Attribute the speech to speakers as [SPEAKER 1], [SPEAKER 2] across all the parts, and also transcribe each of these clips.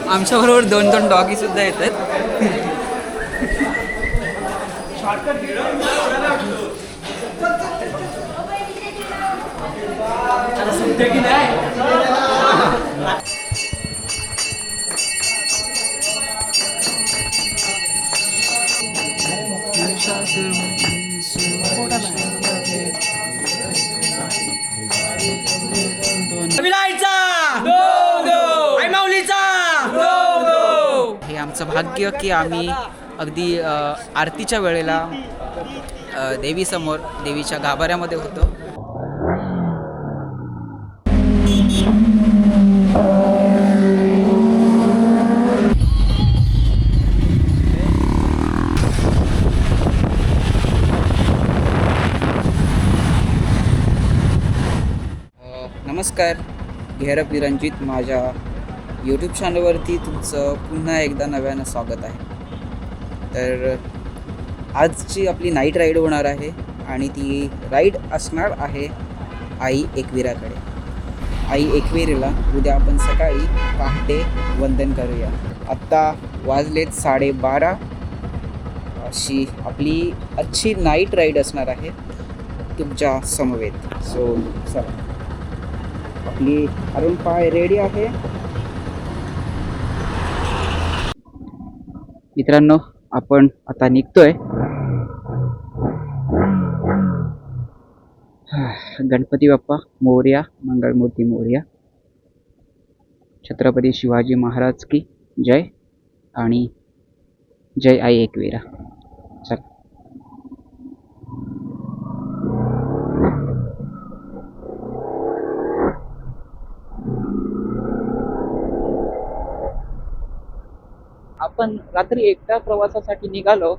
[SPEAKER 1] आमच्या बरोबर दोन दोन डॉगी सुद्धा येतात. हे आमचं भाग्य की आम्ही अगदी आरतीच्या वेळेला देवीसमोर देवीच्या गाभाऱ्यामध्ये होतो. नमस्कार, घेरप विरंजित माझ्या यूट्यूब चॅनलवरती तुमचं पुन्हा एकदा नव्यानं स्वागत आहे. तर आजची आपली नाईट राईड होणार आहे आणि ती राईड असणार आहे आई एकविराकडे. आई एकविरेला उद्या आपण सकाळी पहाटे वंदन करूया. आत्ता वाजलेत 12:30. अशी आपली आजची नाईट राईड असणार आहे तुमच्या समवेत. सो चला, आपली अरुण पाय रेडी आहे. मित्रांनो, आपण आता निघतोय. गणपती बाप्पा मोरया, मंगळमूर्ती मोरया. छत्रपती शिवाजी महाराज की जय आणि जय आई एकविरा. चल. आपण रात्री एकट्या प्रवासासाठी निघालो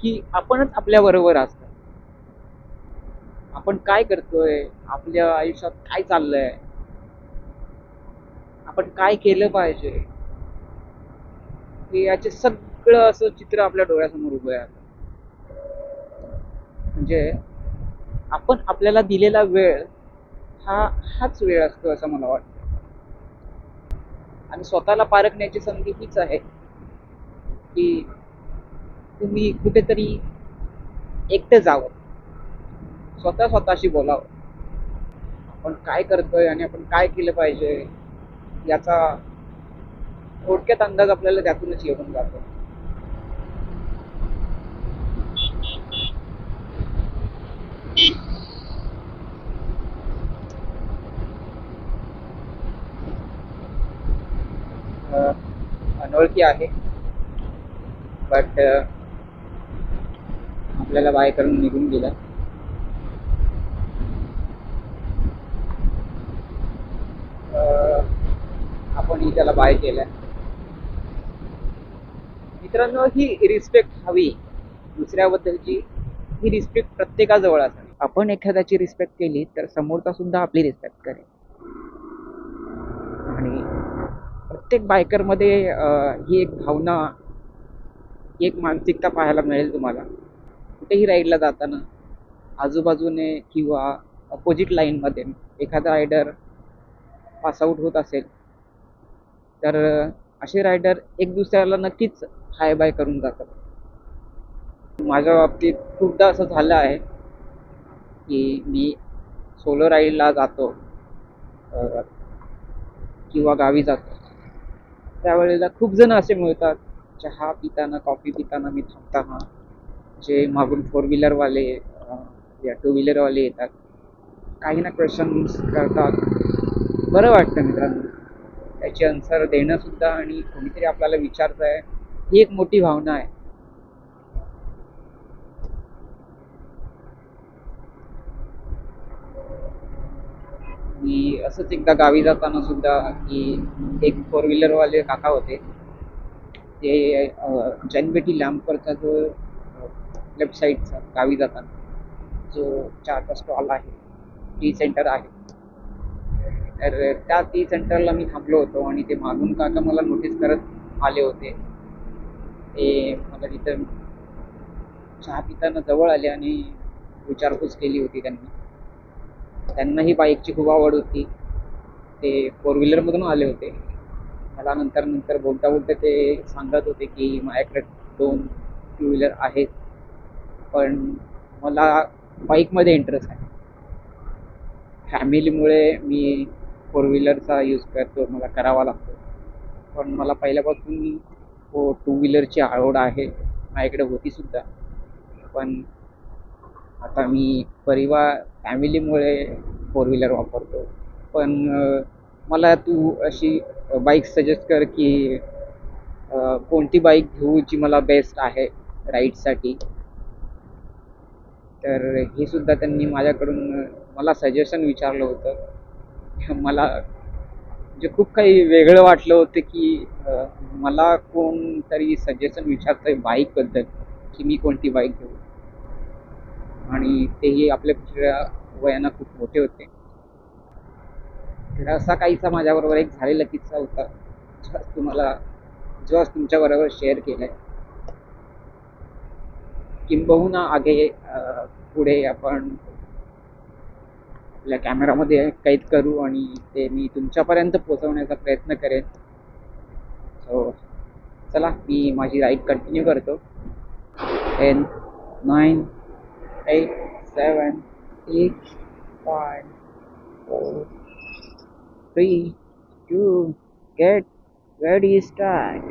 [SPEAKER 1] की आपणच आपल्या बरोबर असतो. आपण काय करतोय, आपल्या आयुष्यात काय चाललंय, आपण काय केलं पाहिजे, हे याचे सगळं असं चित्र आपल्या डोळ्यासमोर उभं आहे. म्हणजे आपण आपल्याला दिलेला वेळ हाच वेळ असतो असं मला वाटतं. आणि स्वतःला पारखण्याची संधी हीच आहे की तुम्ही कुठेतरी एकटे जावं, स्वतःशी बोलावं. आपण काय करतोय आणि आपण काय केलं पाहिजे याचा थोडक्यात अंदाज आपल्याला त्यातूनच येऊन जातो. अनोळखी आहे, बट आपल्याला बाय करून निघून गेला. आपणही त्याला बाय केलं. मित्रांनो, ही रिस्पेक्ट हवी दुसऱ्याबद्दलची. ही रिस्पेक्ट प्रत्येकाजवळ असावी. आपण एखाद्याची रिस्पेक्ट केली तर समोरचा सुद्धा आपली रिस्पेक्ट करेल. आणि प्रत्येक बायकरमध्ये ही एक भावना, एक मानसिकता पाहायला मिळेल तुम्हाला. कुठेही राईडला जाताना आजूबाजूने किंवा अपोजिट लाईनमध्ये एखादा रायडर पासआउट होत असेल तर असे रायडर एक दुसऱ्याला नक्कीच हाय बाय करून जातात. माझ्या बाबतीत खूपदा असं झालं आहे की मी सोलो राईडला जातो किंवा गावी जातो, त्यावेळेला खूप जण असे मिळतात, चहा पिताना, कॉफी पिताना मी थांबताना जे मागून 4 व्हीलरवाले या 2 व्हीलरवाले येतात, काही ना क्वेश्चन्स करतात. बरं वाटतं मित्रांनो, त्याची आन्सर देणं सुद्धा आणि कोणीतरी आपल्याला विचारत आहे ही एक मोठी भावना आहे. मी असंच एकदा गावी जाताना सुद्धा की एक 4 व्हीलरवाले काका होते. ते जनबेटी लॅम्पवरचा जो लेफ्ट साईडचा गावी जाताना जो चहाचा स्टॉल आहे, टी सेंटर आहे, तर त्या टी सेंटरला मी थांबलो होतो आणि ते मागून काका मला नोटीस करत आले होते. ते मला तिथं चहा पिताना जवळ आले आणि विचारपूस केली होती त्यांनी. त्यांनाही बाईकची खूप आवड होती. ते फोर व्हीलरमधून आले होते. मला नंतर नंतर बोलता बोलता ते सांगत होते की माझ्याकडे 2 टू व्हीलर आहेत, पण मला बाईकमध्ये इंटरेस्ट आहे. फॅमिलीमुळे मी फोर व्हीलरचा यूज करतो, मला करावा लागतो. पण मला पहिल्यापासून टू व्हीलरची आवड आहे, माझ्याकडे होती सुद्धा. पण आता मी फॅमिलीमुळे फोर व्हीलर वापरतो. पण मला तू अशी बाईक सजेस्ट कर की कोणती बाईक घेऊ जी मला बेस्ट आहे राईडसाठी. तर हे सुद्धा त्यांनी माझ्याकडून मला सजेशन विचारलं होतं. मला म्हणजे खूप काही वेगळं वाटलं होतं की मला कोणतरी सजेशन विचारतंय बाईकबद्दल की मी कोणती बाईक घेऊ. आणि तेही आपल्या वयानं खूप मोठे होते. तर असा काहीसा माझ्याबरोबर एक झालेला किस्सा होता, जो आज तुमच्याबरोबर शेअर केलाय. किंबहुना पुढे आपण आपल्या कॅमेरामध्ये कैद करू आणि ते मी तुमच्यापर्यंत पोहोचवण्याचा प्रयत्न करेन. सो चला, मी माझी राईड कंटिन्यू करतो. 10, 9, 8, 7, 6, 5, 4, 3, 2, get ready, start.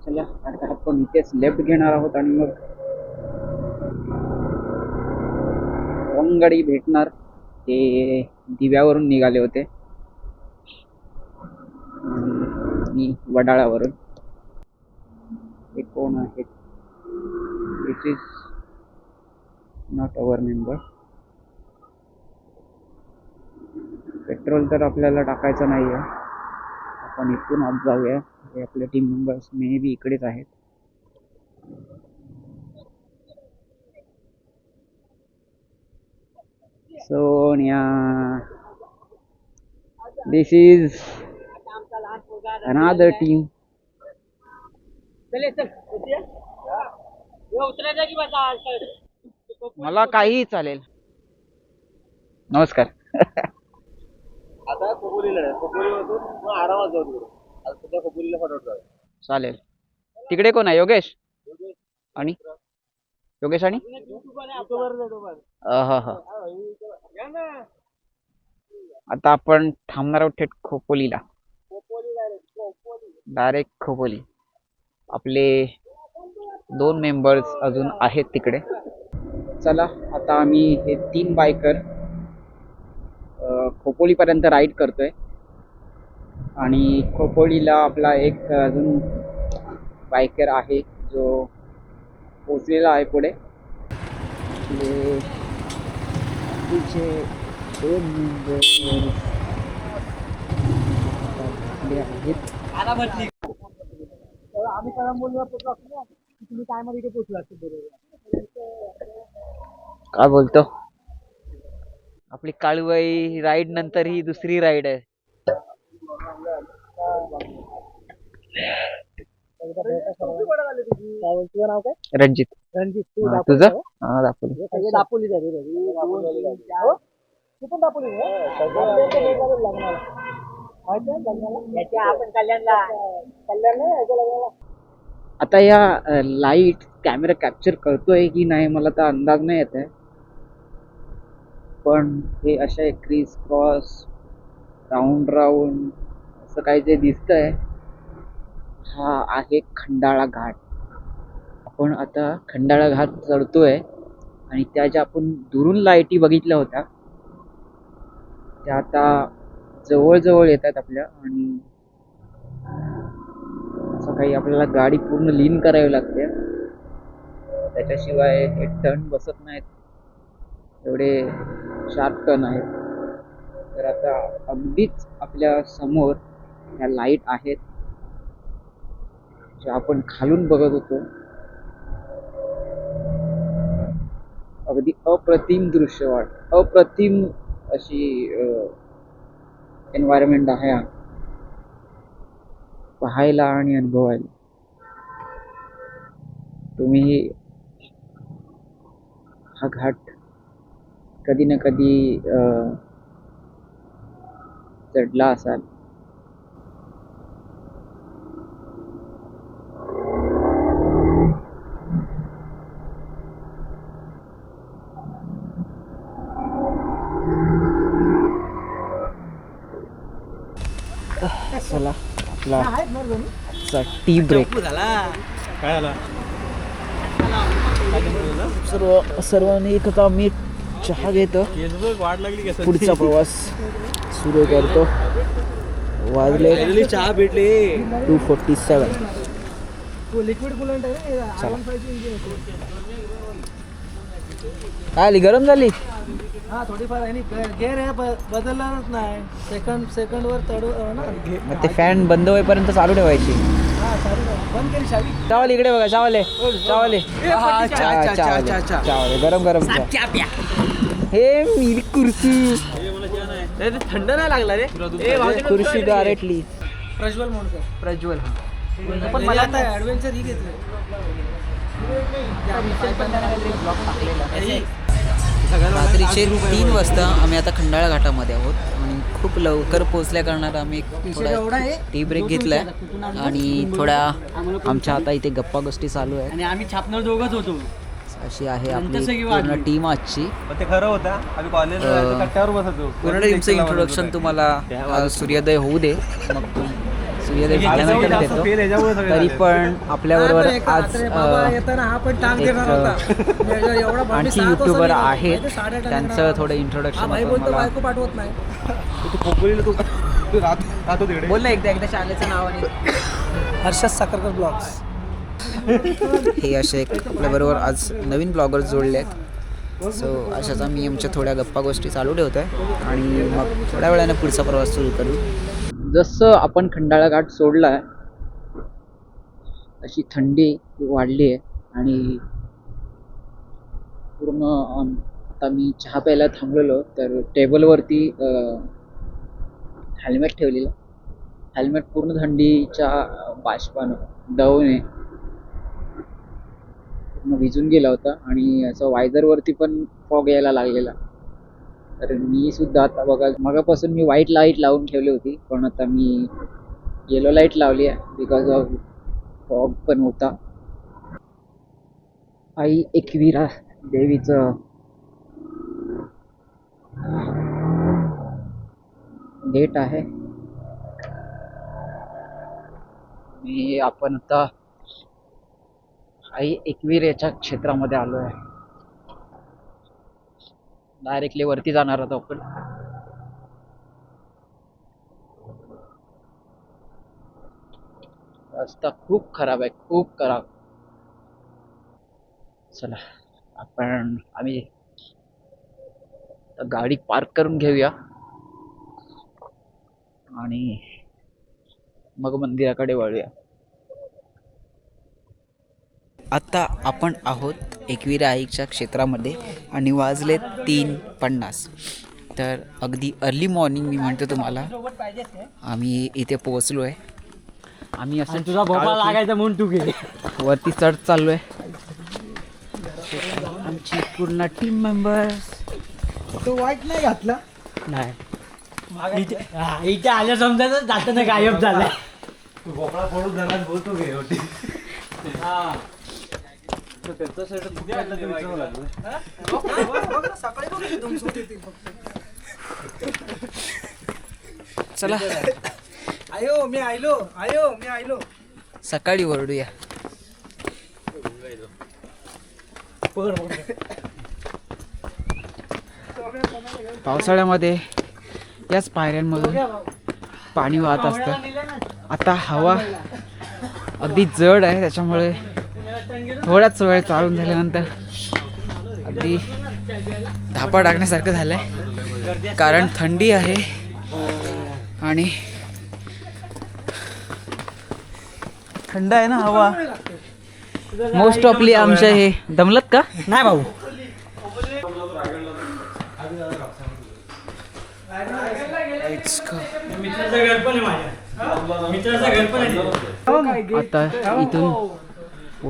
[SPEAKER 1] चला, आता आपण इथेच लेफ्ट घेणार आहोत आणि मग गाडी भेटणार. ते दिव्यावरून निघाले होते, मी वडाळावरून. हे कोण आहेत? This is not our member. Petrol तर आपल्याला टाकायचं नाही आहे, आपण इथून आत जाऊया. हे आपले टीम मेंबर्स मे बी इकडेच आहेत. सोनिया, दिस इज अनदर टीम. मला काहीही चालेल. नमस्कार.
[SPEAKER 2] आता खोपोलीला आहे, खोपोलीमधून मग आरामात जाऊ तिकडे. आता सध्या खोपोलीला फटाफट जाऊ.
[SPEAKER 1] चालेल. तिकडे कोण आहे? योगेश आणि योगेश आणि आता आपण थांबणार आहोत थेट खोपोलीला. डायरेक्ट खोपोली. आपले 2 मेंबर्स अजून आहेत तिकडे. चला, आता आम्ही हे 3 बायकर खोपोलीपर्यंत राईड करतोय आणि खोपोलीला आपला एक अजून बायकर आहे जो पोचलेला आहे पुढे. तिचे 2 मेंबर्स आहेत.
[SPEAKER 2] आम्ही कळंबोलीला पोहोचलो असतो ना, तुम्ही टायमध्ये इथे पोहोचला असतो बरोबर.
[SPEAKER 1] काय बोलतो? आपली काळूबाई राईड नंतर ही दुसरी राईड आहे.
[SPEAKER 2] तुझं नाव काय?
[SPEAKER 1] रणजित.
[SPEAKER 2] रणजित.
[SPEAKER 1] तुझं? दापोली.
[SPEAKER 2] दापोली झाली. तू पण दापोली आपण कल्याणला
[SPEAKER 1] आता या लाईट कॅमेरा कॅप्चर करतोय की नाही मला तर अंदाज नाही येत आहे. पण हे अशा क्रीज क्रॉस राऊंड राऊंड असं काही जे दिसतंय, हा आहे खंडाळा घाट. आपण आता खंडाळा घाट चढतोय आणि त्या ज्या आपण दुरून लाईटी बघितल्या होत्या त्या आता जवळ येतात आपल्या. आणि असं काही आपल्याला गाडी पूर्ण लीन करावी लागते, त्याच्याशिवाय हे टर्न बसत नाहीत, एवढे शार्प टर्न आहेत. तर आता अगदीच आपल्या समोर ह्या लाईट आहेत ज्या आपण खालून बघत होतो. अगदी अप्रतिम दृश्य अप्रतिम अशी एन्व्हायरमेंट आहे हा पाहायला आणि अनुभवायला. तुम्ही हा घाट कधी ना कधी चढला असाल. चला आपला
[SPEAKER 2] आहेत ना दोन्ही?
[SPEAKER 1] Tea break.
[SPEAKER 3] काय झाला
[SPEAKER 1] सर्वांनी एकदा मी चहा घेतो,
[SPEAKER 3] वाट लागली
[SPEAKER 1] पुढचा प्रवास सुरू करतो. वाजले
[SPEAKER 3] चहा भेटले
[SPEAKER 1] 2:47.
[SPEAKER 2] लिक्विड कुलंट आहे ना R15 ची इंजिन आहे.
[SPEAKER 1] काय आली, गरम झाली?
[SPEAKER 2] हा थोडीफार आहे गेअर आहे बदलणारच नाही. सेकंड वर चढू ना.
[SPEAKER 1] मग ते फॅन बंद होईपर्यंत चालू ठेवायची.
[SPEAKER 2] हा चालू आहे. बंद केली शावी.
[SPEAKER 1] चावले इकडे बघा, चावले गरम गरम चहा. हे मिरी कुर्सी
[SPEAKER 3] थंड नाही लागला रे
[SPEAKER 1] कुर्सी डायरेक्टली
[SPEAKER 2] प्रज्वल मोडकर.
[SPEAKER 1] प्रज्वल.
[SPEAKER 2] पण मला आता ॲडव्हेंचर ही घेतलं.
[SPEAKER 1] रात्रीचे 3 वाजता आम्ही आता खंडाळा घाटामध्ये आहोत आणि खूप लवकर पोहोचल्या कारणात आम्ही थोडा टी ब्रेक घेतलाय आणि थोड्या आमच्या आता इथे गप्पा गोष्टी चालू आहे.
[SPEAKER 2] आणि आम्ही छापणार दोघंच होतो.
[SPEAKER 1] अशी आहे आपली पूर्ण टीम आजची.
[SPEAKER 3] ते खरं होतं. आम्ही कॉलेजला कट्ट्यावर बसतो.
[SPEAKER 1] पूर्ण टीमचं इंट्रोडक्शन तुम्हाला सूर्योदय होऊ दे, मग सूर्योदय झाल्यानंतर देतो. तरी पण आपल्याबरोबर आज
[SPEAKER 2] येताना हा पण टांग देणार होता. एवढा
[SPEAKER 1] आणखी युट्यूबर आहेत, त्यांचं थोडं इंट्रोडक्शन
[SPEAKER 2] बायको पाठवत नाही.
[SPEAKER 1] बोल ना एकदा शाळेचं नाव आणि
[SPEAKER 2] हर्षद साखरकर ब्लॉग्स.
[SPEAKER 1] हे असे आपल्याबरोबर आज नवीन ब्लॉगर्स जोडले आहेत. सो अशाच आम्ही आमच्या थोड्या गप्पा गोष्टी चालू ठेवतो आहे आणि मग थोड्या वेळाने पुढचा प्रवास सुरू करू. जसं आपण खंडाळा घाट सोडला आहे अशी थंडी वाढली आहे आणि पूर्ण आता मी चहा प्यायला थांबलेलो तर टेबलवरती हेल्मेट ठेवलेलं. हेल्मेट पूर्ण थंडीच्या बाष्पानं दवने पूर्ण भिजून गेला होता आणि असं वायझरवरती पण फॉग यायला लागलेला. तर मी सुद्धा आता बघा मगापासून मी व्हाईट लाईट लावून ठेवली होती पण आता मी येलो लाईट लावली आहे बिकॉज ऑफ फॉग पण होता. आई एकविरा देवीचं गेट आहे. आपण आता आई एकविरेच्या क्षेत्रामध्ये आलो आहे. डायरेक्टली वरती जाणार आहोत आपण. रस्ता खूप खराब आहे, खूप खराब. चला आम्ही गाडी पार्क करून घेऊया आणि मग मंदिराकडे वळूया. आता आपण आहोत एकविरा आईच्या क्षेत्रामध्ये आणि वाजले 3:50. तर अगदी अर्ली मॉर्निंग मी म्हणतो तुम्हाला आम्ही इथे पोहोचलो आहे. आम्ही असं
[SPEAKER 2] तुझा भोपळा लागायचा म्हणून तू गेले
[SPEAKER 1] वरती चढ चाललो आहे. आमची पूर्ण टीम मेंबर्स.
[SPEAKER 2] तो वाईट नाही घातला
[SPEAKER 1] नाही
[SPEAKER 2] इथे आल्या समजायचं जाताना गायब झाला.
[SPEAKER 3] भोपळा फोडून झाला बोलतो घे होती.
[SPEAKER 1] चला
[SPEAKER 2] आयो मी आयलो.
[SPEAKER 1] सकाळी ओरडूया. पावसाळ्यामध्ये याच पायऱ्यांमधून पाणी वाहत असतं. आता हवा अगदी जड आहे त्याच्यामुळे थोड्याच वेळ चालून झाल्यानंतर अगदी धापा टाकण्यासारखं झालंय कारण थंडी आहे आणि थंड आहे ना हवा. मोस्ट ऑफली आमच्या हे दमलत का
[SPEAKER 2] नाही भाऊ. मित्राचं घर पण आहे माझ्या. मित्राचं घर पण आहे.
[SPEAKER 1] आता इथून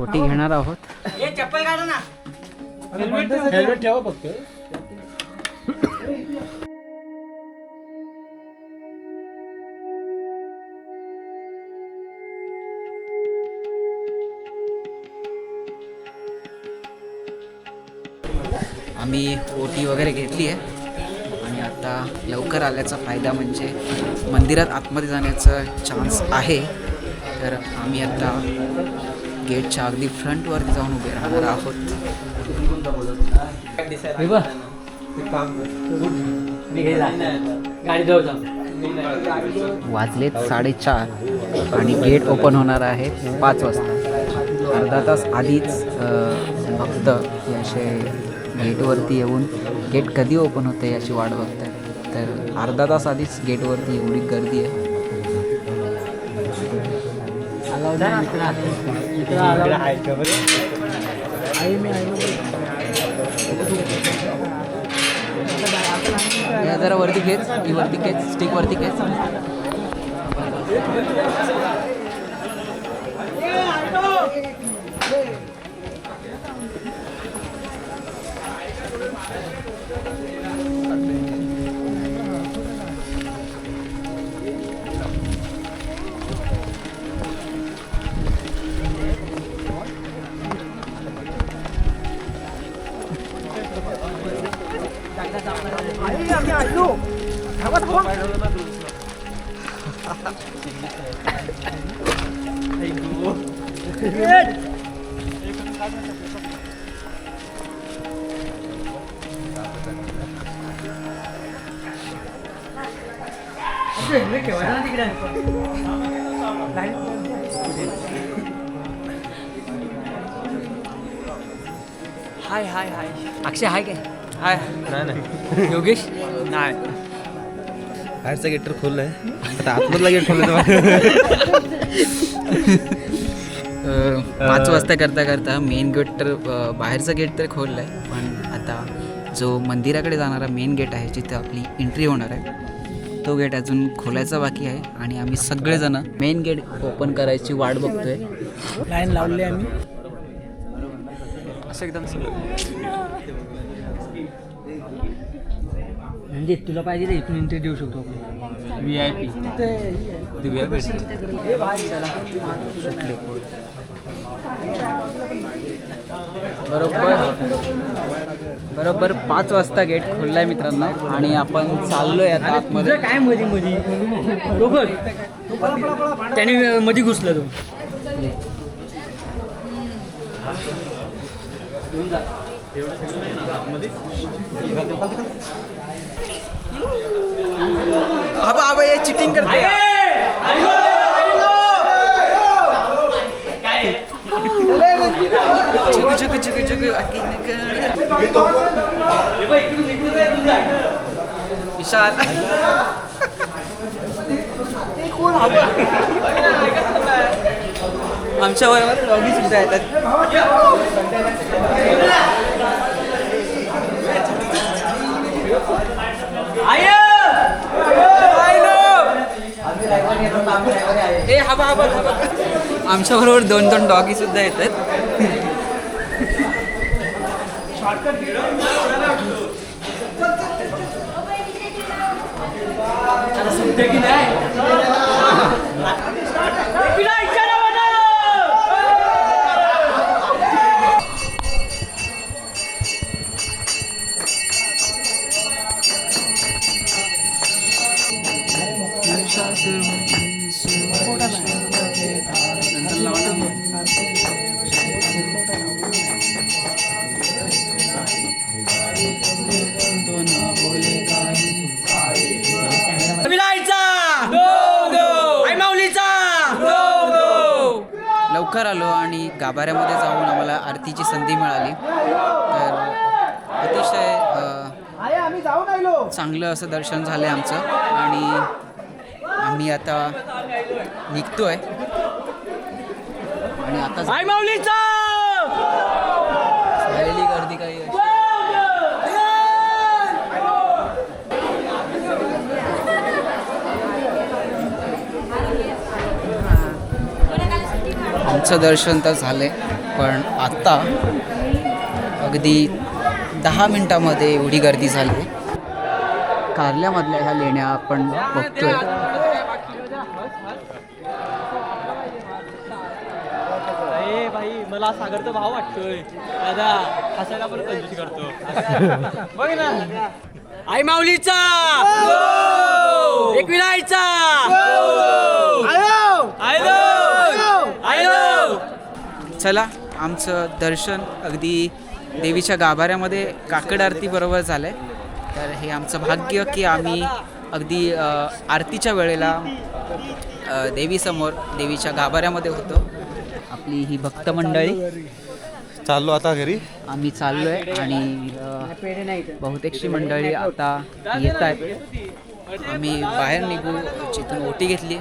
[SPEAKER 1] ओटी घेणार आहोत.
[SPEAKER 2] हे चप्पल काढा ना.
[SPEAKER 3] हेल्मेट ठेवा फक्त.
[SPEAKER 1] आम्ही ओटी वगैरे घेतली आहे आणि आता लवकर आल्याचा फायदा म्हणजे मंदिरात आतमध्ये जाण्याचा चान्स आहे. तर आम्ही आता गेटच्या अगदी फ्रंटवरती जाऊन उभे राहणार आहोत. वाजलेत 4:30 आणि गेट ओपन होणार आहे 5 वाजता. अर्धा तास आधीच भक्त हे असे गेटवरती येऊन गेट कधी ओपन होते याची वाट बघत आहेत. तर अर्धा तास आधीच गेटवरती एवढी गर्दी आहे. या जरा वरती खेच, ही वरती खेच, स्टिक वरती खेच.
[SPEAKER 2] हाय हाय हाय.
[SPEAKER 1] अक्षय हाय काय?
[SPEAKER 2] हाय.
[SPEAKER 3] नाही
[SPEAKER 1] योगेश
[SPEAKER 2] नाही.
[SPEAKER 3] बाहेरचा गेट तर खोललाय. आता आतमधला गेट खोलला.
[SPEAKER 1] 5 वाजता करता करता मेन गेट तर बाहेरचा गेट तर खोलला आहे. पण आता जो मंदिराकडे जाणारा मेन गेट आहे जिथे आपली एंट्री होणार आहे तो गेट अजून खोलायचा बाकी आहे. आणि आम्ही सगळेजण मेन गेट ओपन करायची वाट बघतोय.
[SPEAKER 2] लाईन लावली आम्ही.
[SPEAKER 1] असं एकदम
[SPEAKER 2] म्हणजे तुला पाहिजे तर इथून एंट्री देऊ शकतो आपण.
[SPEAKER 3] VIP.
[SPEAKER 1] बरोबर 5 वाजता गेट खोललाय मित्रांनो. आणि आपण चाललोय आता आतमध्ये.
[SPEAKER 2] काय मधी मधी तो बघ त्याने मध्ये घुसला तो.
[SPEAKER 1] आबा आबा हे चिटिंग करते. चुक चुक चुक चुक विशाल आमच्या बरोबर डॉगी सुद्धा येतात. आमच्या बरोबर 2 डॉगी सुद्धा येतात. लवकर आलो आणि गाभाऱ्यामध्ये जाऊन आम्हाला आरतीची संधी मिळाली. तर अतिशय चांगलं असं दर्शन झालं आहे आमचं. आणि आम्ही आता निघतोय. आणि आता झालेली गर्दी काही आमचं दर्शन तर झालं आहे, पण आत्ता अगदी 10 मिनटामध्ये एवढी गर्दी झाली आहे. कारल्यामधल्या ह्या लेण्या आपण बघतोय.
[SPEAKER 2] भाई मला सागरचा भाव वाटतोय दादा, हसायला पण कंजूसी करतो. बघ ना, आई माऊलीचा एकविराईचा
[SPEAKER 1] चला, आमचं दर्शन अगदी देवीच्या गाभाऱ्यामध्ये काकड आरती बरोबर झालं आहे. तर हे आमचं भाग्य की आम्ही अगदी आरतीच्या वेळेला देवीसमोर देवीच्या गाभाऱ्यामध्ये होतो. आपली ही भक्त मंडळी
[SPEAKER 3] चाललो आता घरी.
[SPEAKER 1] आम्ही चाललो आहे आणि बहुतेकशी मंडळी आता येत आहेत. आम्ही बाहेर निघू, जिथून ओटी घेतली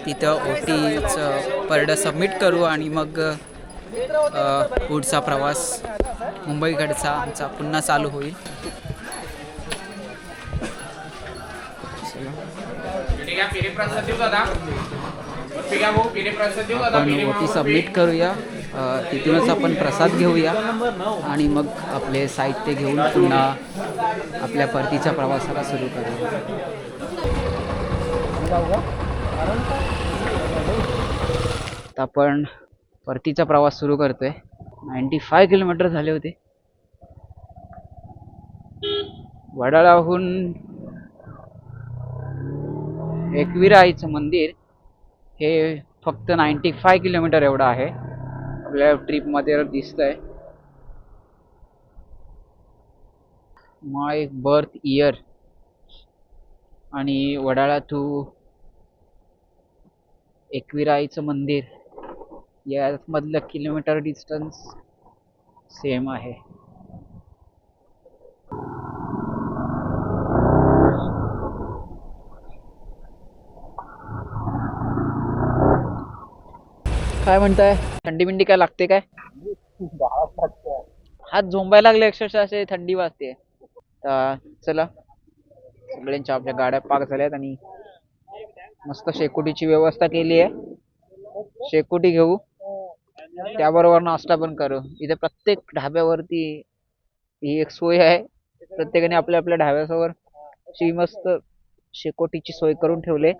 [SPEAKER 1] तिथं ओटीचं परडं सबमिट करू आणि मग पुढचा प्रवास मुंबईकडचा आमचा पुन्हा चालू होईल. आपण ओटी सबमिट करूया, तिथूनच आपण प्रसाद घेऊया आणि मग आपले साहित्य घेऊन पुन्हा आपल्या परतीच्या प्रवासाला सुरू करूया. आपण परतीचा प्रवास सुरू करतोय. 95 किलोमीटर झाले होते. वडाळ्याहून एकविरा आईचं मंदिर हे फक्त 95 किलोमीटर एवढं आहे. आपल्या ट्रिपमध्ये दिसतंय. माय बर्थ इयर आणि वडाळा टू एकविरा आईचं मंदिर यामधलं किलोमीटर डिस्टन्स सेम आहे. काय म्हणताय, थंडी बिंडी काय लागते काय? हात झोंबायला लागले अक्षरशः, असे थंडी वाजते. तर चला, सगळ्यांच्या आपल्या गाड्या पार्क झाल्यात आणि मस्त शेकोटीची व्यवस्था केली आहे. शेकोटी घेऊ, त्याबरोबर नाश्ता पण करू. इथे प्रत्येक ढाब्यावरती ही एक सोय आहे. प्रत्येकाने आपल्या आपल्या ढाब्यासमोर अशी मस्त शेकोटीची सोय करून ठेवले.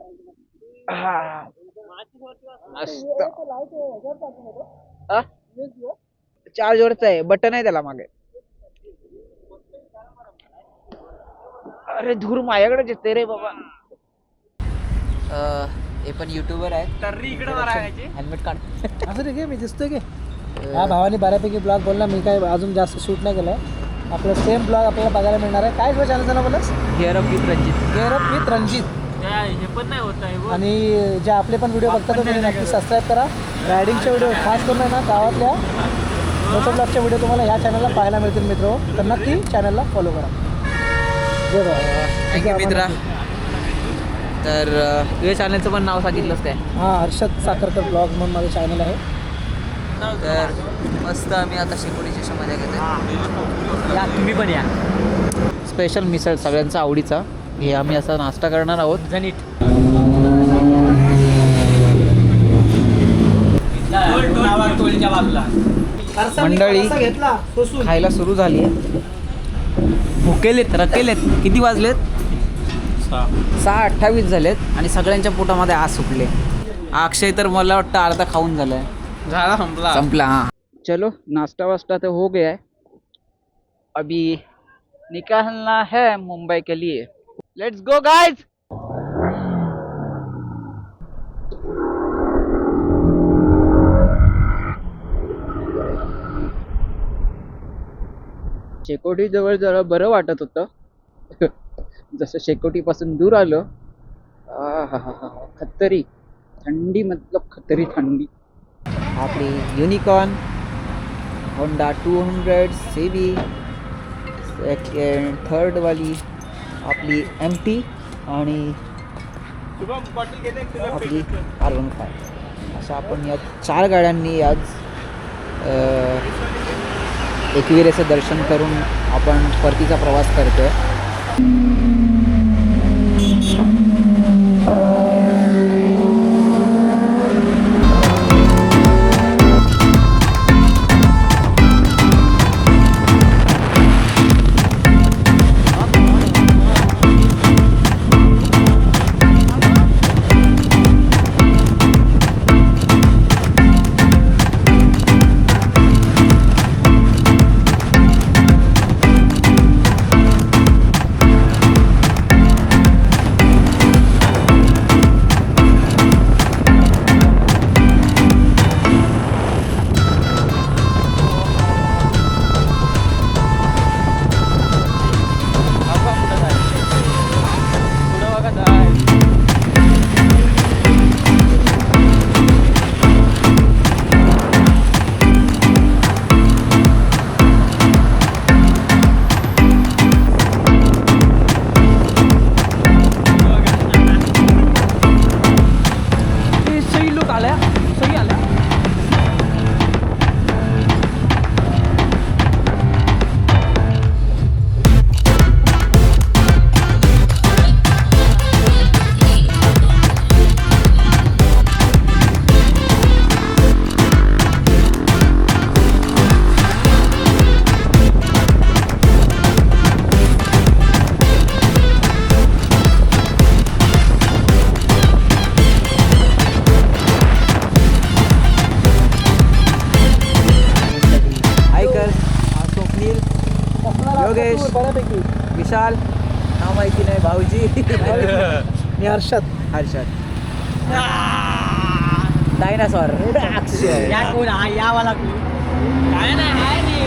[SPEAKER 1] मस्त चार्जवरच आहे, बटन आहे त्याला मागे. अरे धूर माझ्याकडेच येते रे बाबा. हे पण युट्यूबर आहे. हेल्मेट काढ.
[SPEAKER 2] असं रे घे, मी दिसतोय की हा भावानी बऱ्यापैकी ब्लॉग बोलला. मी काय अजून जास्त शूट नाही केलंय. आपलं सेम ब्लॉग आपल्याला बघायला मिळणार आहे. काय तुझ्या चॅनलचं नाव बोललास?
[SPEAKER 1] Gear up with Ranjit.
[SPEAKER 2] Gear up with Ranjit.
[SPEAKER 4] हे पण नाही होत आहे.
[SPEAKER 2] आणि जे आपले पण व्हिडिओ बघतात तुम्ही नक्की सबस्क्राईब करा. रायडिंगचे व्हिडिओ खास करून ना गावातल्या मोठ्या ब्लॉगचे व्हिडिओ तुम्हाला ह्या चॅनलला पाहायला मिळतील मित्र. तर नक्की चॅनलला फॉलो करा.
[SPEAKER 1] थँक्यू मित्रा. तर तुझ्या चॅनलचं पण नाव सांगितलंच काय?
[SPEAKER 2] हां, हर्षद साखरकर ब्लॉग म्हणून माझं चॅनल आहे.
[SPEAKER 1] तर मस्त आम्ही आता शेकोटीच्या मजा घेतो.
[SPEAKER 4] या तुम्ही पण या.
[SPEAKER 1] स्पेशल मिसळ सगळ्यांचा आवडीचा. हे आम्ही असा नाश्ता करणार आहोत.
[SPEAKER 4] जनीट
[SPEAKER 1] मंडळी खायला सुरू झाली आहे. भुकेलेत, रकेलेत. किती वाजलेत? 6:28 झालेत आणि सगळ्यांच्या पोटामध्ये आज सुटले. अक्षय तर मला वाटतं अर्धा खाऊन झालाय.
[SPEAKER 4] झाला,
[SPEAKER 1] संपला. हाँ चलो, नाश्ता वास्ता तो हो गया है. अभी निकलना है मुंबई के लिए. Let's go guys. शेकोटी जवळ जरा बरं वाटत होतं. जसं शेकोटी पासून दूर आलो, खतरी थंडी, मतलब खतरी थंडी. आपली unicorn, Honda 200 CB, second third वाली आपली MT आणि आपली R15. अशा आपण या 4 गाड्यांनी आज एकविरेचं दर्शन करून आपण परतीचा प्रवास करतोय. विशाल, नाव माहिती नाही, भाऊजी,
[SPEAKER 2] मी हर्षद.
[SPEAKER 1] हर्षद, डायनासॉर, अक्षय.
[SPEAKER 4] या कोण हा या वाला कोण काय नाही हाय रे